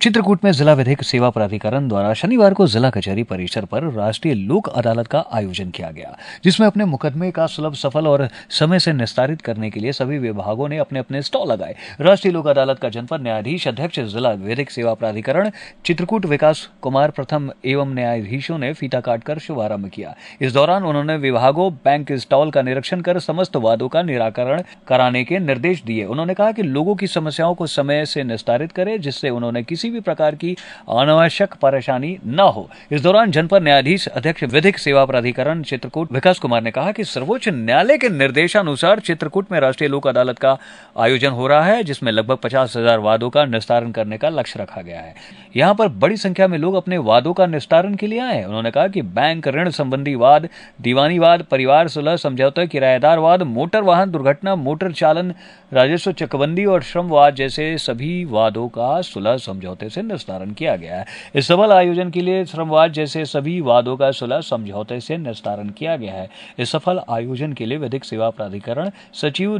चित्रकूट में जिला विधिक सेवा प्राधिकरण द्वारा शनिवार को जिला कचहरी परिसर पर राष्ट्रीय लोक अदालत का आयोजन किया गया, जिसमें अपने मुकदमे का सुलभ, सफल और समय से निस्तारित करने के लिए सभी विभागों ने अपने अपने स्टॉल लगाए। राष्ट्रीय लोक अदालत का जनपद न्यायाधीश अध्यक्ष जिला विधिक सेवा प्राधिकरण चित्रकूट विकास कुमार प्रथम एवं न्यायाधीशों ने फीता काटकर शुभारंभ किया। इस दौरान उन्होंने विभागों, बैंक स्टॉल का निरीक्षण कर समस्त वादों का निराकरण कराने के निर्देश दिए। उन्होंने कहा कि लोगों की समस्याओं को समय से निस्तारित करें, जिससे उन्होंने किसी भी प्रकार की अनावश्यक परेशानी न हो। इस दौरान जनपद न्यायाधीश अध्यक्ष विधिक सेवा प्राधिकरण चित्रकूट विकास कुमार ने कहा कि सर्वोच्च न्यायालय के निर्देशानुसार चित्रकूट में राष्ट्रीय लोक अदालत का आयोजन हो रहा है, जिसमें लगभग 50,000 वादों का निस्तारण करने का लक्ष्य रखा गया है। यहाँ पर बड़ी संख्या में लोग अपने वादों का निस्तारण के लिए आए हैं। उन्होंने कहा कि बैंक ऋण संबंधी वाद, दीवानी वाद, परिवार सुलह समझौते, किराएदार वाद, मोटर वाहन दुर्घटना, मोटर चालन, राजस्व चकबंदी और श्रम वाद जैसे सभी वादों का सुलह समझौते से निस्तारण किया गया है। इस सफल आयोजन के लिए श्रमवाद जैसे सभी वादों का सुलह समझौते से निस्तारण किया गया है। इस सफल आयोजन के लिए विधिक सेवा प्राधिकरण सचिव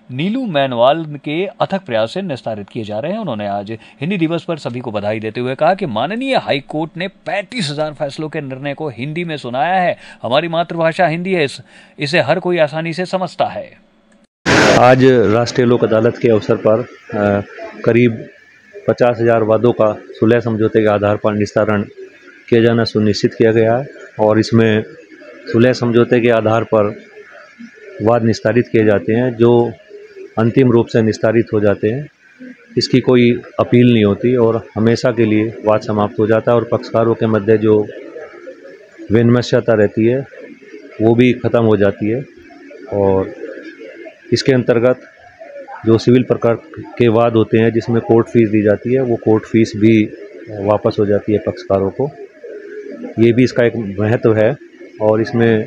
नीलू मैनवाल के अथक प्रयास से निस्तारित किए जा रहे हैं। उन्होंने आज हिंदी दिवस पर सभी को बधाई देते हुए कहा कि माननीय हाई कोर्ट ने 35,000 फैसलों के निर्णय को हिंदी में सुनाया है। हमारी मातृभाषा हिंदी है, इसे हर कोई आसानी से समझता है। आज राष्ट्रीय लोक अदालत के अवसर पर करीब 50,000 वादों का सुलह समझौते के आधार पर निस्तारण किया जाना सुनिश्चित किया गया है और इसमें सुलह समझौते के आधार पर वाद निस्तारित किए जाते हैं, जो अंतिम रूप से निस्तारित हो जाते हैं। इसकी कोई अपील नहीं होती और हमेशा के लिए वाद समाप्त हो जाता है और पक्षकारों के मध्य जो वैमनस्यता रहती है वो भी ख़त्म हो जाती है। और इसके अंतर्गत जो सिविल प्रकार के वाद होते हैं जिसमें कोर्ट फीस दी जाती है, वो कोर्ट फीस भी वापस हो जाती है पक्षकारों को। ये भी इसका एक महत्व है। और इसमें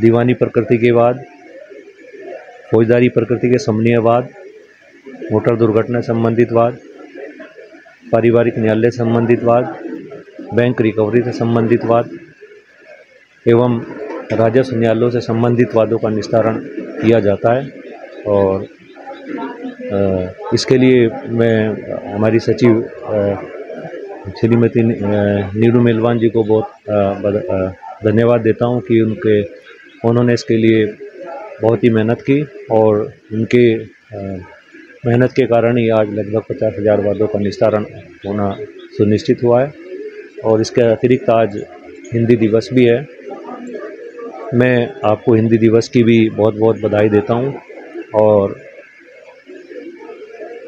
दीवानी प्रकृति के वाद, फौजदारी प्रकृति के समन्वय वाद, मोटर दुर्घटना संबंधित वाद, पारिवारिक न्यायालय संबंधित वाद, बैंक रिकवरी से संबंधित वाद एवं राजस्व न्यायालयों से संबंधित वादों का निस्तारण किया जाता है। और इसके लिए मैं हमारी सचिव श्रीमती नीलू मेलवान जी को बहुत धन्यवाद देता हूं कि उन्होंने इसके लिए बहुत ही मेहनत की और उनके मेहनत के कारण ही आज लगभग 50,000 वादों का निस्तारण होना सुनिश्चित हुआ है। और इसके अतिरिक्त आज हिंदी दिवस भी है। मैं आपको हिंदी दिवस की भी बहुत बहुत बधाई देता हूं। और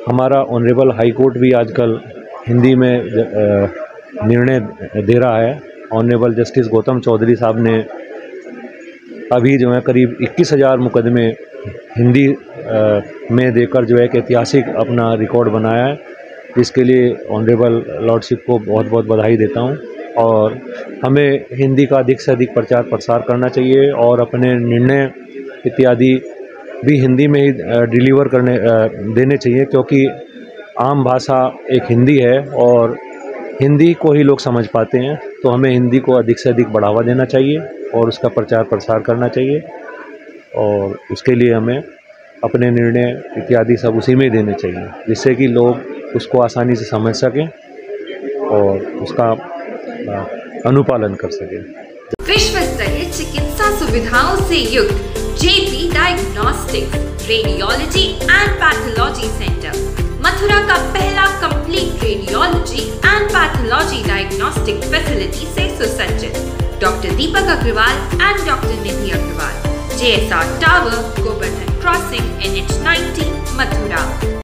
हमारा ऑनरेबल हाई कोर्ट भी आजकल हिंदी में निर्णय दे रहा है। ऑनरेबल जस्टिस गौतम चौधरी साहब ने अभी जो है करीब 21,000 मुकदमे हिंदी में देकर जो है कि ऐतिहासिक अपना रिकॉर्ड बनाया है। इसके लिए ऑनरेबल लॉर्डशिप को बहुत बहुत बधाई देता हूं। और हमें हिंदी का अधिक से अधिक प्रचार प्रसार करना चाहिए और अपने निर्णय इत्यादि भी हिंदी में ही डिलीवर देने चाहिए, क्योंकि आम भाषा एक हिंदी है और हिंदी को ही लोग समझ पाते हैं। तो हमें हिंदी को अधिक से अधिक बढ़ावा देना चाहिए और उसका प्रचार प्रसार करना चाहिए। और उसके लिए हमें अपने निर्णय इत्यादि सब उसी में देने चाहिए, जिससे कि लोग उसको आसानी से समझ सकें और उसका अनुपालन कर सकें। विश्व स्तरीय चिकित्सा सुविधाओं से युक्त JP diagnostics, radiology and pathology center, Mathura का पहला complete radiology and pathology diagnostic facility से सुसज्जित। Doctor Deepak Agarwal and doctor Nidhi Agarwal, JSR tower, Govardhan crossing, NH90, Mathura.